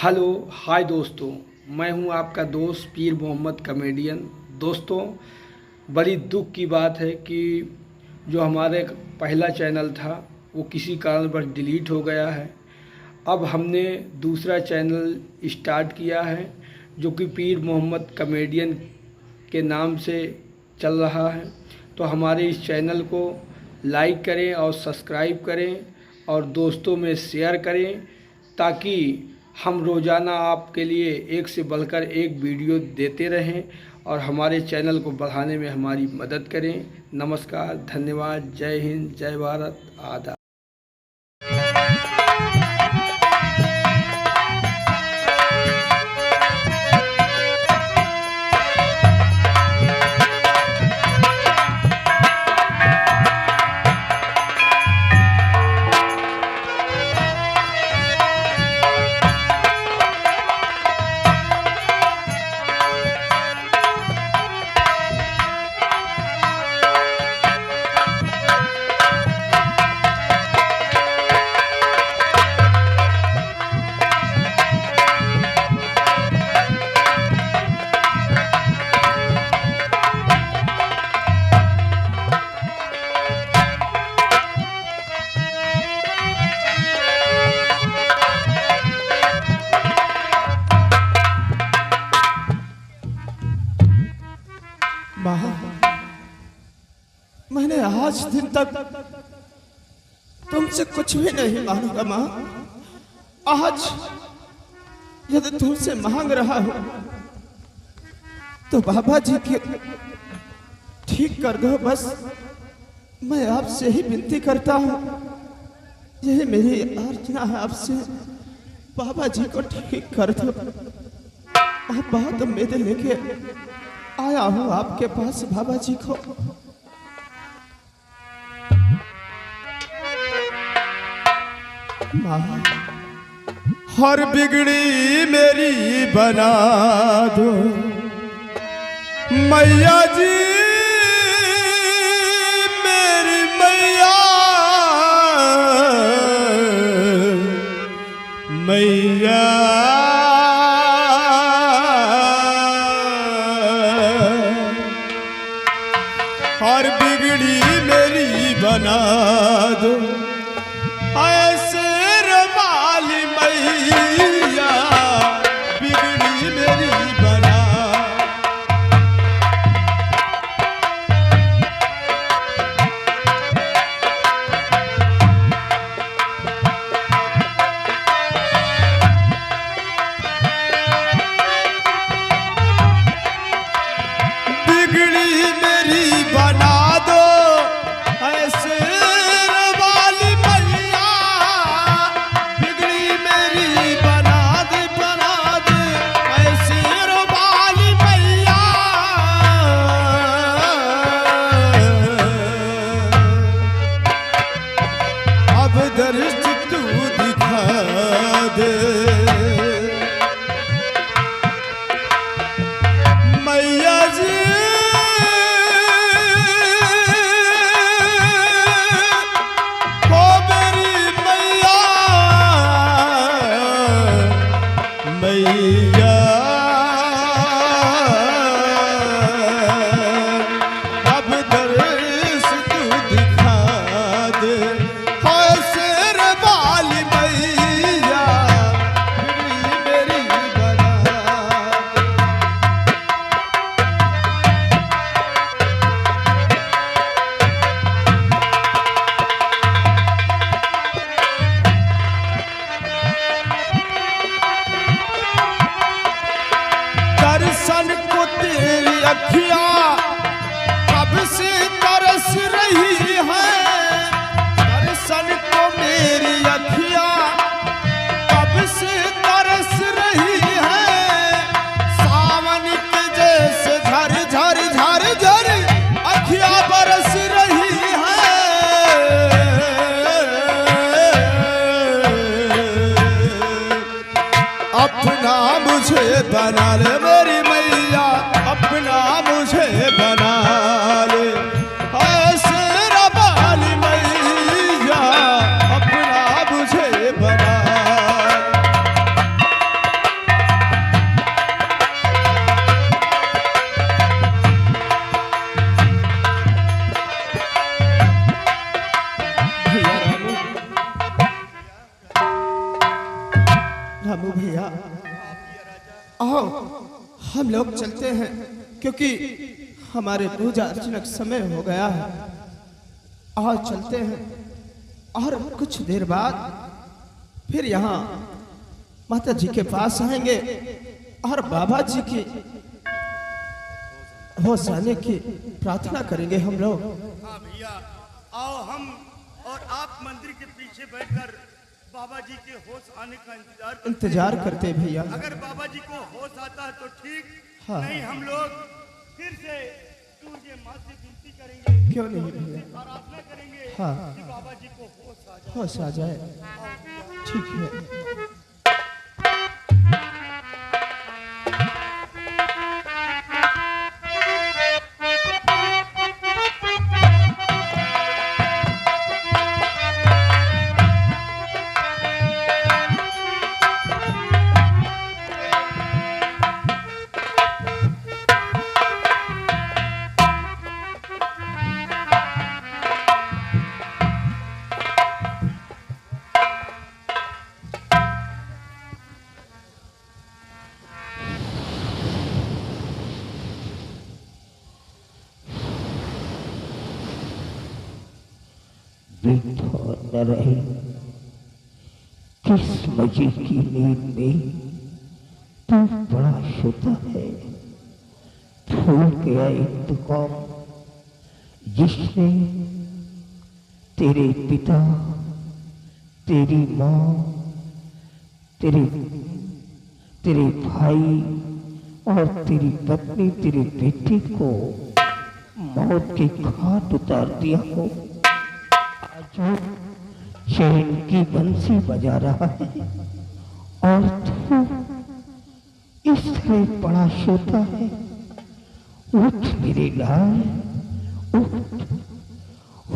Hello hi दोस्तों, मैं हूं आपका दोस्त पीर मोहम्मद कॉमेडियन। दोस्तों, बड़ी दुख की बात है कि जो हमारे पहला चैनल था वो किसी कारणवश डिलीट हो गया है। अब हमने दूसरा चैनल स्टार्ट किया है जो कि पीर मोहम्मद कॉमेडियन के नाम से चल रहा है। तो हमारे इस चैनल को लाइक करें और सब्सक्राइब करें और दोस्तों में शेयर करें ताकि हम रोज़ाना आपके लिए एक से बढ़कर एक वीडियो देते रहें और हमारे चैनल को बढ़ाने में हमारी मदद करें। नमस्कार, धन्यवाद, जय हिंद, जय भारत, आदाब। मैंने आज दिन तक तुमसे कुछ भी नहीं मांगा माँ। आज यदि तुमसे मांग रहा हूं तो बाबा जी के ठीक कर दो। बस मैं आपसे ही विनती करता हूं, यही मेरी अर्चना है आपसे। बाबा जी को ठीक कर दो। आप बहुत उम्मीद लेके आया हूं आपके पास बाबा जी को। हर बिगड़ी मेरी बना दो मैया जी, मेरी मैया मैया। हर बिगड़ी मेरी बना दो ऐसे रवाली मैया, बिगड़ी मेरी बना। बिगड़ी मेरी बना दो ऐसे दर्श तू दिखा दे मैया जी। हो मेरी मैया मैया। अब दर्श तू दिखा दे दर्शन को तेरी अखियां कब से तरस रही है। दर्शन को मेरी अखियां कब से तरस रही है। सावन के जैसे झर झर झर झर अखियां बरस रही है। अपना मुझे बना ले मेरी मैया, अपना मुझे बना ले ऐसे रवाली मैया, अपना मुझे बना। रामू भैया आओ हम लोग चलते हैं, क्योंकि हमारे पूजा अर्चना का समय हो गया है। आओ चलते हैं, और कुछ देर बाद फिर यहाँ माता जी के पास आएंगे और बाबा जी की होश आने की प्रार्थना करेंगे हम लोग। हाँ भैया, आओ हम और आप मंदिर के पीछे बैठकर बाबा जी के होश आने का इंतजार करते भैया। अगर बाबा जी को होश आता है तो ठीक, हाँ। नहीं हम लोग फिर से सूर्य माँ से विनती करेंगे, क्यों नहीं भैया, आराधना करेंगे हाँ। कि बाबा जी को होश आ जाए। होश आ जाए, ठीक है। न रहे किस मजे की नींद में तू बड़ा सोता है। भूल गया इंतकाम जिसने तेरे पिता, तेरी माँ, तेरे भाई और तेरी पत्नी, तेरे बेटे को मौत के घाट उतार दिया हो। आज चैन की बंसी बजा रहा है और तू इस तरह बड़ा सोता है। उठ मेरे लाल, उठ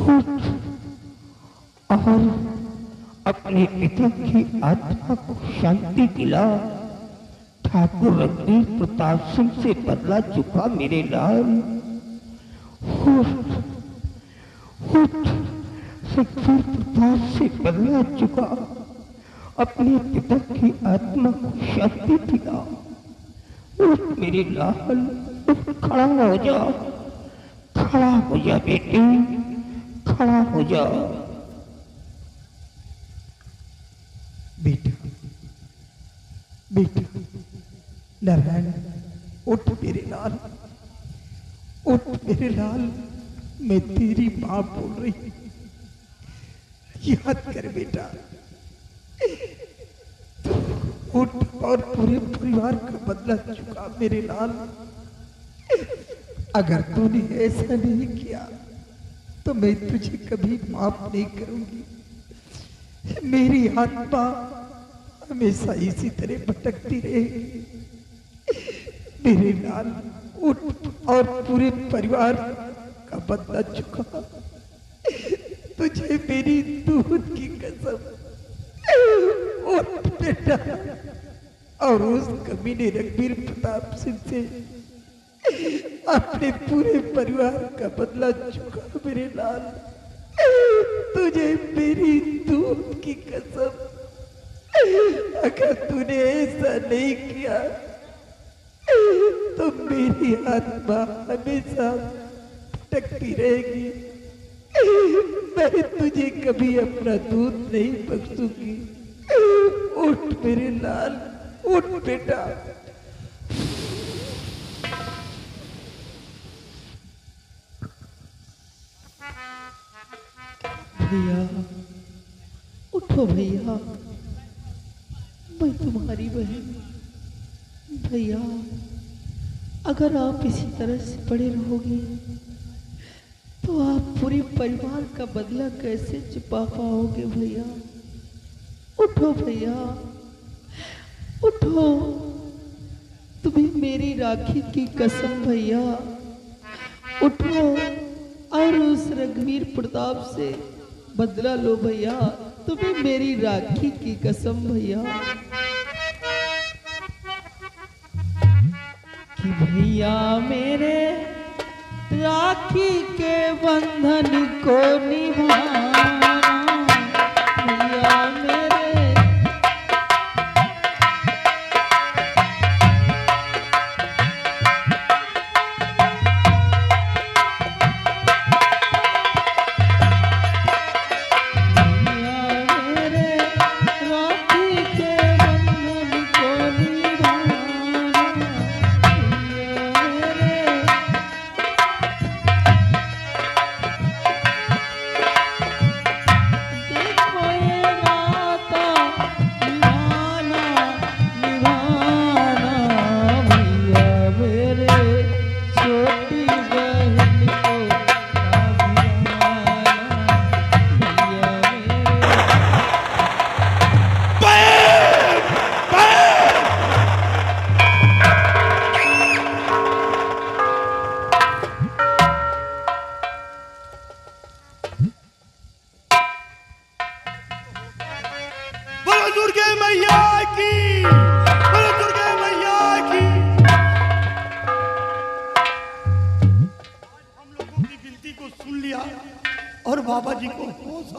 उठ और अपने पिता की आत्मा को शांति दिला। ठाकुर रणवीर प्रताप सिंह से बदला चुका मेरे लाल। उठ उठ, रणवीर प्रताप से बदला चुका, अपने पिता की आत्मा को शांति दिला। उठ मेरे लाल, उठ, खड़ा हो जा, खड़ा हो जा बेटे, खड़ा हो जा। बेटा बेटा नारायण, उठ मेरे लाल, उठ मेरे लाल, मैं तेरी मां बोल रही। याद कर बेटा, तू उठ और पूरे परिवार का बदला चुका मेरे लाल। अगर तूने ऐसा नहीं किया तो मैं तुझे कभी माफ नहीं करूंगी। मेरी आत्मा हमेशा इसी तरह भटकती रहेगी। मेरे लाल, उठ और पूरे परिवार का बदला चुका। तुझे मेरी दूध की कसम, उठ बेटा, और उस कमीने रणवीर प्रताप सिंह से अपने पूरे परिवार का बदला चुका मेरे लाल। तुझे मेरी दूध की कसम, अगर तूने ऐसा नहीं किया तो मेरी आत्मा हमेशा भटकती रहेगी। मैं तुझे कभी अपना दूध नहीं बख्शूंगी। उठ मेरे लाल, उठ बेटा। भैया उठो भैया, मैं तुम्हारी बहन। भैया अगर आप इसी तरह से पड़े रहोगे तो आप पूरे परिवार का बदला कैसे चुका पाओगे। भैया उठो भैया, उठो, तुम्हें मेरी राखी की कसम भैया, उठो और उस रणवीर प्रताप से बदला लो भैया, तुम्हें मेरी राखी की कसम भैया। कि भैया मेरे राखी के बंधन को निभाना, भैया मेरे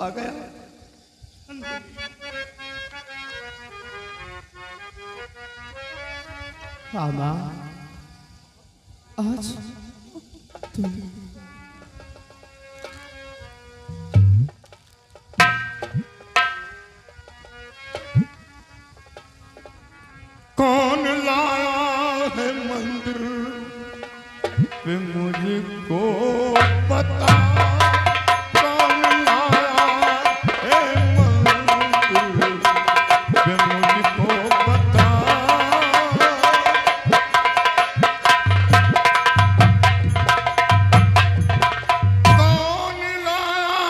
आ गया। हाँ माँ, आज तुम कौन लाया है मंदिर पे मुझको पता, कौन लाया है मंदिर पे मुझको पता। कौन लाया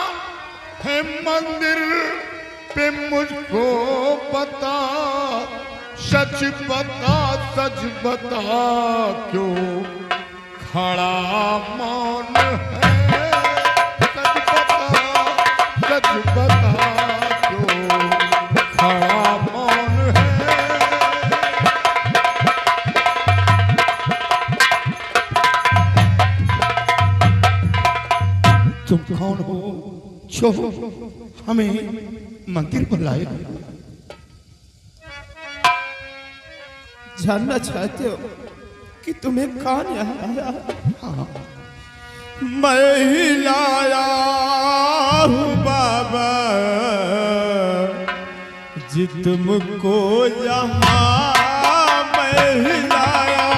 है मंदिर पे मुझको पता, सच बता सच बता क्यों खड़ा मौन है, सच बता क्यों खड़ा मौन है। तुम कौन हो जो हमें मंदिर बुलाए? जानना चाहते हो कि तुम्हें कौन यहाँ आया? हाँ। मैं ही लाया हूँ बाबा जी तुमको यहाँ, मैं ही लाया।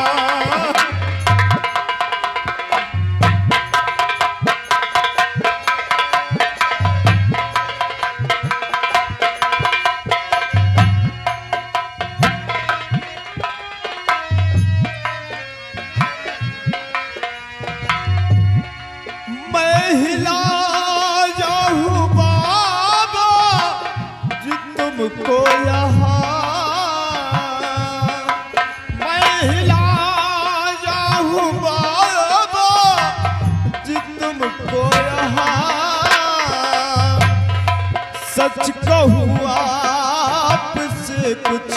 तुमको यहाँ मैं हिला जाऊँ बाबा जी तुमको यहाँ, सच कहूँ आपसे कुछ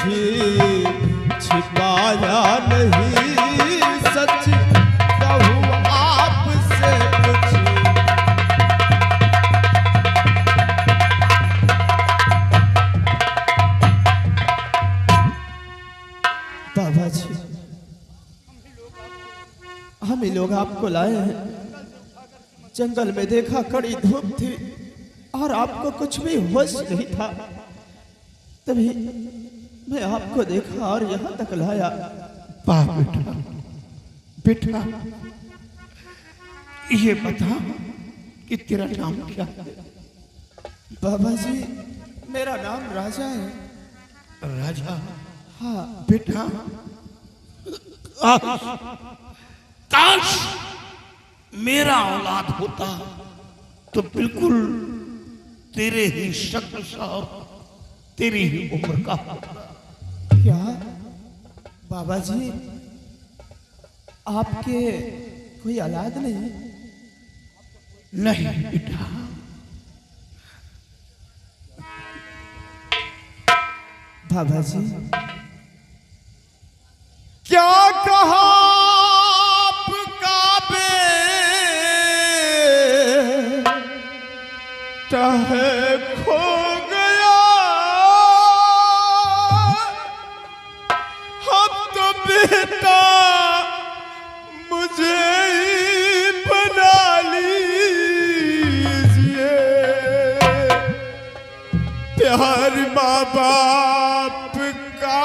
छिपाया नहीं, सच कहूँ आपसे कुछ। बाबा जी हम ही लोग आपको लाए हैं। जंगल में देखा कड़ी धूप थी और आपको कुछ भी होश नहीं था, तभी मैं आपको देखा और यहाँ तक लाया। वाह बेटा, बेटा ये बता कि तेरा नाम क्या है? बाबा जी मेरा नाम राजा है। राजा? हाँ बेटा काश मेरा औलाद होता तो बिल्कुल तेरे ही शक्ल सा तेरी ही उम्र का होता। क्या बाबा जी आपके कोई औलाद नहीं? नहीं बेटा, बाबा जी क्या कहा आपका बेटा है खो गया, हम तो बेटा मुझे ही बना लीजिए। प्यार माँ बाप का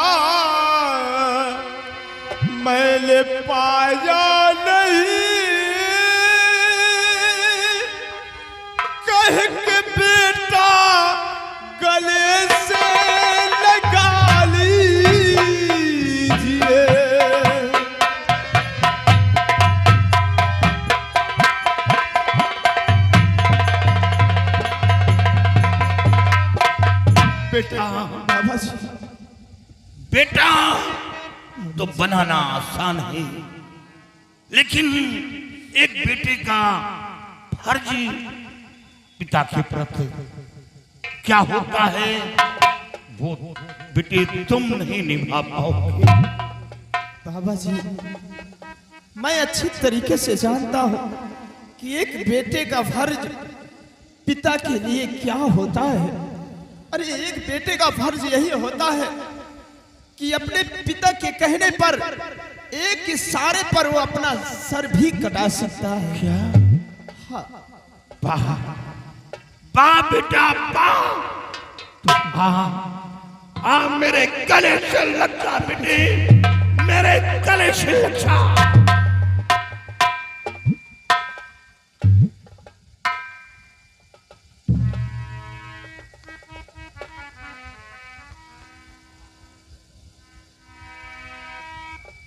मैंने पाया नहीं, कह के बेटा गले से लगा लीजिए। बेटा बाबा जी बेटा तो बनाना आसान है, लेकिन एक बेटे का फर्ज पिता के प्रति क्या होता है वो बेटे तुम नहीं निभा पाओगे। बाबा जी मैं अच्छी तरीके से जानता हूं कि एक बेटे का फर्ज पिता के लिए क्या होता है। अरे एक बेटे का फर्ज यही होता है कि अपने पिता के कहने पर एक इशारे पर वो अपना सर भी कटा सकता है। क्या? हाँ। वाह वाह बेटा वाह। मेरे गले से लग जा बेटे, मेरे गले से लग जा।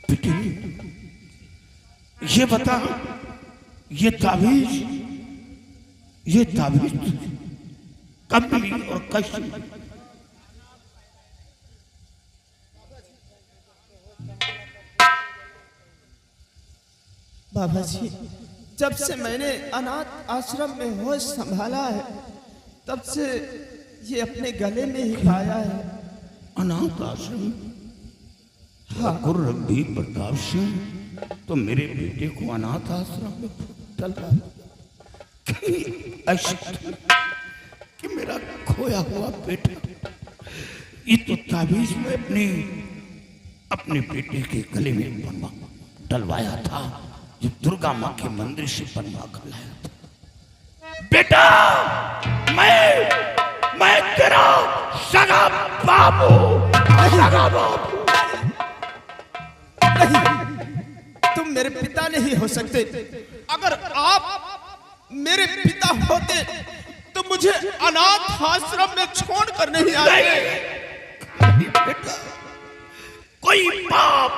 बेटे ये बता, ये ताबीज कब मिली और कैसे? बाबा जी, जब से मैंने अनाथ आश्रम में होश संभाला है तब से ये अपने गले में ही पाया है। अनाथ आश्रम? हाँ। गुरु रघुवीर प्रताप सिंह तो मेरे बेटे को अनाथ आश्रम में डल रहा ऐसा कि मेरा खोया हुआ बेटा। ये तो ताबीज में अपने बेटे के गले में डलवाया था, जो दुर्गा माँ के मंदिर से बनवा कर लाया था। बेटा मैं तेरा सगा बाबू, सगा बाबू। नहीं, तुम मेरे पिता नहीं हो सकते। अगर आप मेरे पिता होते तो मुझे अनाथ आश्रम में छोड़ कर नहीं आते। बेटा, कोई बाप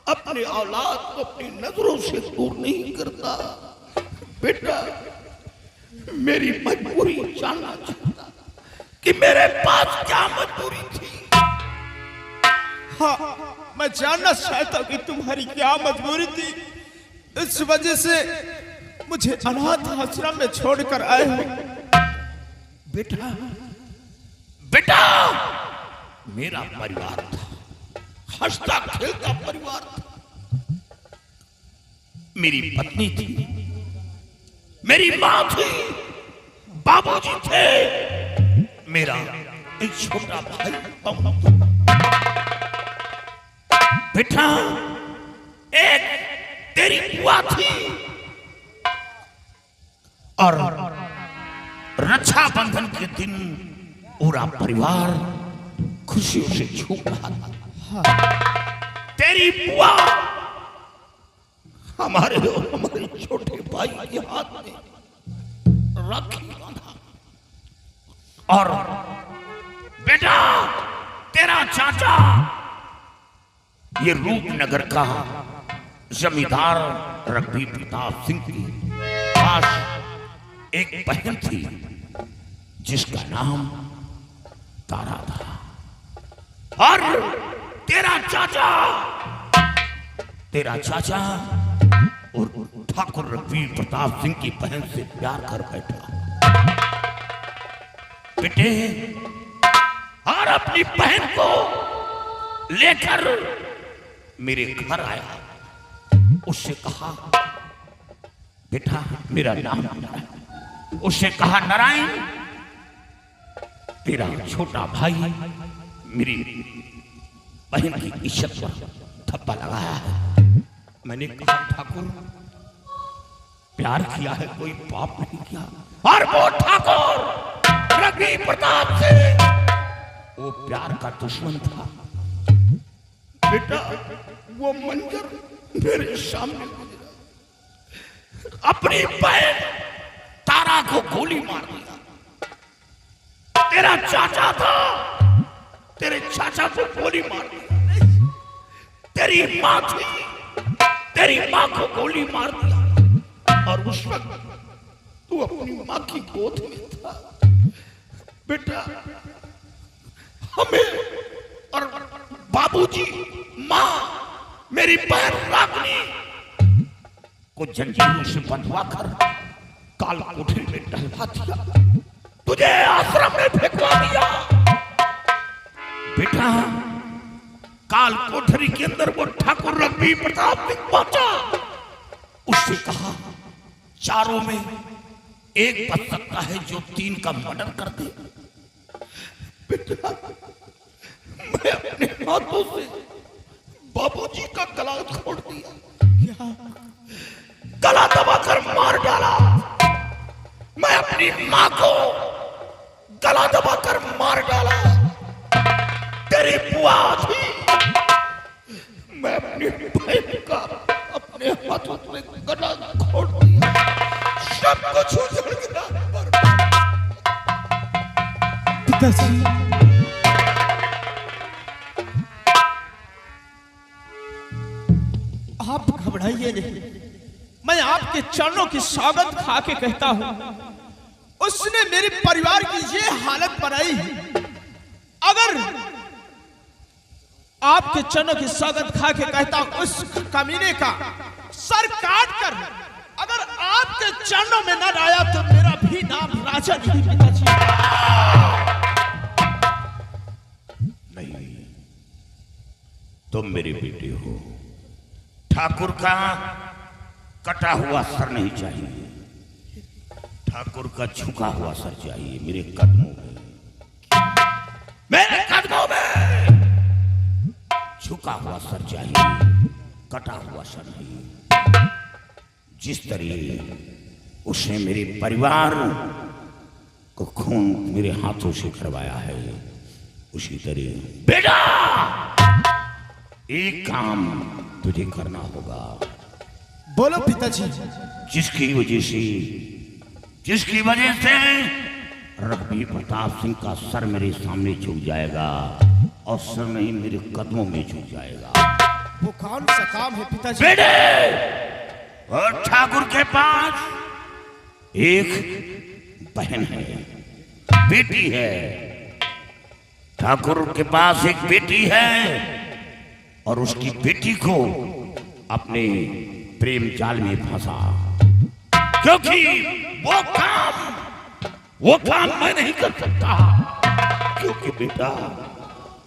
अपने औलाद को अपनी नजरों से दूर नहीं करता। बेटा मेरी मजबूरी जानना चाहता कि मेरे पास क्या मजबूरी थी। हाँ, मैं जानना चाहता हूँ कि तुम्हारी क्या मजबूरी थी। इस वजह से मुझे अनाथ आश्रम में छोड़कर आए हो। बेटा मेरा परिवार था, हंसता खेलता परिवार था। मेरी पत्नी थी, मेरी मां थी, बाबूजी थे, मेरा एक छोटा भाई बेटा, एक तेरी बुआ थी और रक्षा बंधन के दिन पूरा परिवार खुशियों से झूम रहा था। तेरी बुआ हमारे छोटे भाई के हाथ में राखी बांधा और बेटा तेरा चाचा ये रूपनगर का जमींदार रघुवीर प्रताप सिंह की पास एक बहन थी जिसका नाम तारा था। और तेरा चाचा और ठाकुर रघुवीर प्रताप सिंह की बहन से प्यार कर बैठा बेटे, और अपनी बहन को लेकर मेरे घर आया। उससे कहा बेटा मेरा नाम नारायण। उससे कहा नारायण तेरा छोटा भाई मेरी बहन की इज्जत पर थप्पा लगाया है। मैंने कहा ठाकुर प्यार किया है कोई पाप नहीं किया। और वो ठाकुर रघुवीर प्रताप से वो प्यार का दुश्मन था। बेटा वो मंजर मेरे सामने अपनी बहन तारा को गोली मार दिया। तेरा चाचा था, तेरे चाचा को गोली मार दिया। तेरी माँ थी, तेरी माँ को गोली मार दिया। और उस वक्त तू अपनी माँ की गोद में था। बेटा हमें और बाबूजी, माँ, मेरी बहन रागनी को जंजीरों से बंधवा कर काल कोठरी में डलवा दिया, तुझे आश्रम में फेंकवा दिया। बेटा काल कोठरी के अंदर वो ठाकुर रघुवीर प्रताप सिंह पहुंचा। उससे कहा चारों में एक बच सकता है जो 3 का मर्डर कर दे। बेटा, मैं अपने हाथों से बाबूजी का गला तोड़ दिया, गला दबाकर मार डाला। मैं अपनी मां को गला दबाकर मार डाला। तेरी बुआ थी, मैं अपनी बहन का अपने हाथों से गला तोड़ दिया। सब कुछ उजड़ गया। पिताजी, आप घबराइए नहीं, मैं आपके चरणों की सौगंध खा के कहता हूं, उसने मेरे परिवार की ये हालत बनाई। अगर आपके चरणों की सौगंध खा के कहता हूं, उस कमीने का सर काट कर अगर आपके चरणों में न आया तो मेरा भी नाम राजा नहीं। पिताजी नहीं, तुम मेरे बेटे हो। ठाकुर का कटा हुआ सर नहीं चाहिए, ठाकुर का झुका हुआ सर चाहिए। मेरे कदमों में, मेरे कदमों में झुका हुआ सर चाहिए, कटा हुआ सर नहीं। जिस तरह उसने मेरे परिवार को खून मेरे हाथों से करवाया है, उसी तरह बेटा एक काम तुझे करना होगा। बोलो पिताजी। जिसकी वजह से रघुवीर प्रताप सिंह का सर मेरे सामने झुक जाएगा और सर नहीं मेरे कदमों में झुक जाएगा। वो कौन सा काम है पिताजी? बेटे, और ठाकुर के पास एक बहन है, बेटी है। ठाकुर के पास एक बेटी है और उसकी बेटी को अपने प्रेम जाल में फंसा, क्योंकि वो काम मैं नहीं कर सकता, क्योंकि बेटा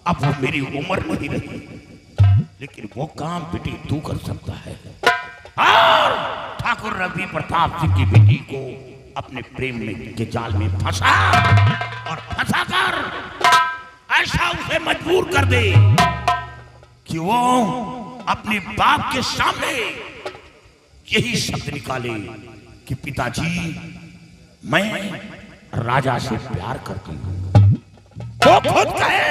अब वो मेरी उम्र नहीं रही। लेकिन वो काम बेटी तू कर सकता है। और ठाकुर रघुवीर प्रताप सिंह की बेटी को अपने प्रेम में के जाल में फंसा और फंसा कर ऐसा उसे मजबूर कर दे कि वो अपने बाप के सामने यही शब्द निकाले कि पिताजी, मैं राजा से प्यार करती हूँ। वो खुद कहे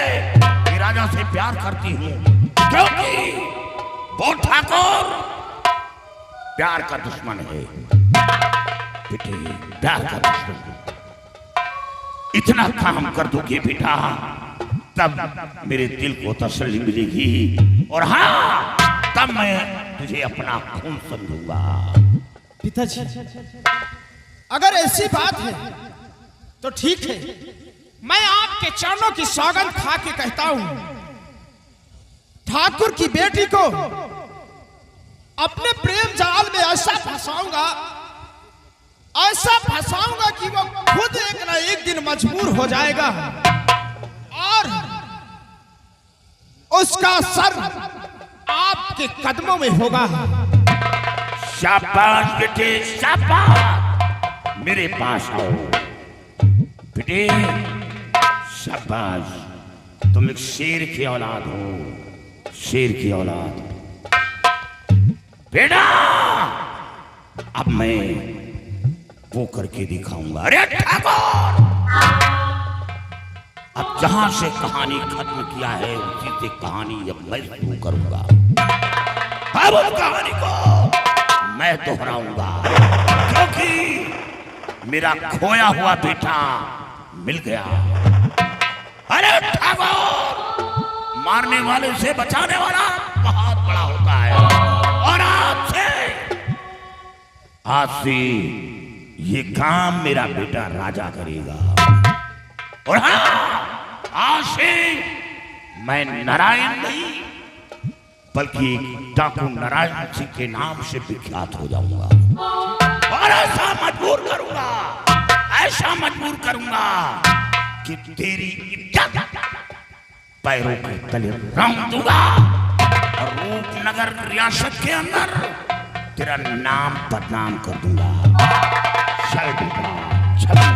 कि राजा से प्यार करती हूँ, क्योंकि वो ठाकुर प्यार का दुश्मन है। बेटे, प्यार का दुश्मन। इतना काम कर दोगे बेटा, तब मेरे दिल को तसल्ली मिलेगी और हाँ, तब मैं तुझे अपना खून समझूंगा। पिताजी, अगर ऐसी बात है तो ठीक है, मैं आपके चरणों की सौगंध खा के कहता हूं, ठाकुर की बेटी को अपने प्रेम जाल में ऐसा फंसाऊंगा कि वो खुद एक ना एक दिन मजबूर हो जाएगा और उसका सर आपके कदमों में होगा। शाबाश बेटे, शाबाश, मेरे पास आओ बेटे, शाबाश। तुम एक शेर की औलाद हो, शेर की औलाद। बेटा, अब मैं वो करके दिखाऊंगा। अरे ठाकुर, अब जहां से कहानी खत्म किया है उसी से कहानी अब मैं शुरू करूंगा। अब उस कहानी को मैं दोहराऊंगा, क्योंकि मेरा खोया हुआ बेटा मिल गया। अरे ठाकुर, मारने वाले से बचाने वाला बहुत बड़ा होता है। और आज से ये काम मेरा बेटा राजा करेगा। और हाँ, आज से मैं नारायण नहीं बल्कि डाकू नारायण सिंह के नाम से विख्यात हो जाऊंगा। और ऐसा मजबूर करूंगा कि तेरी इज्जत पैरों के तले रौंद दूंगा और रूपनगर रियासत के अंदर तेरा नाम बदनाम कर दूंगा। चल बेटा। चलो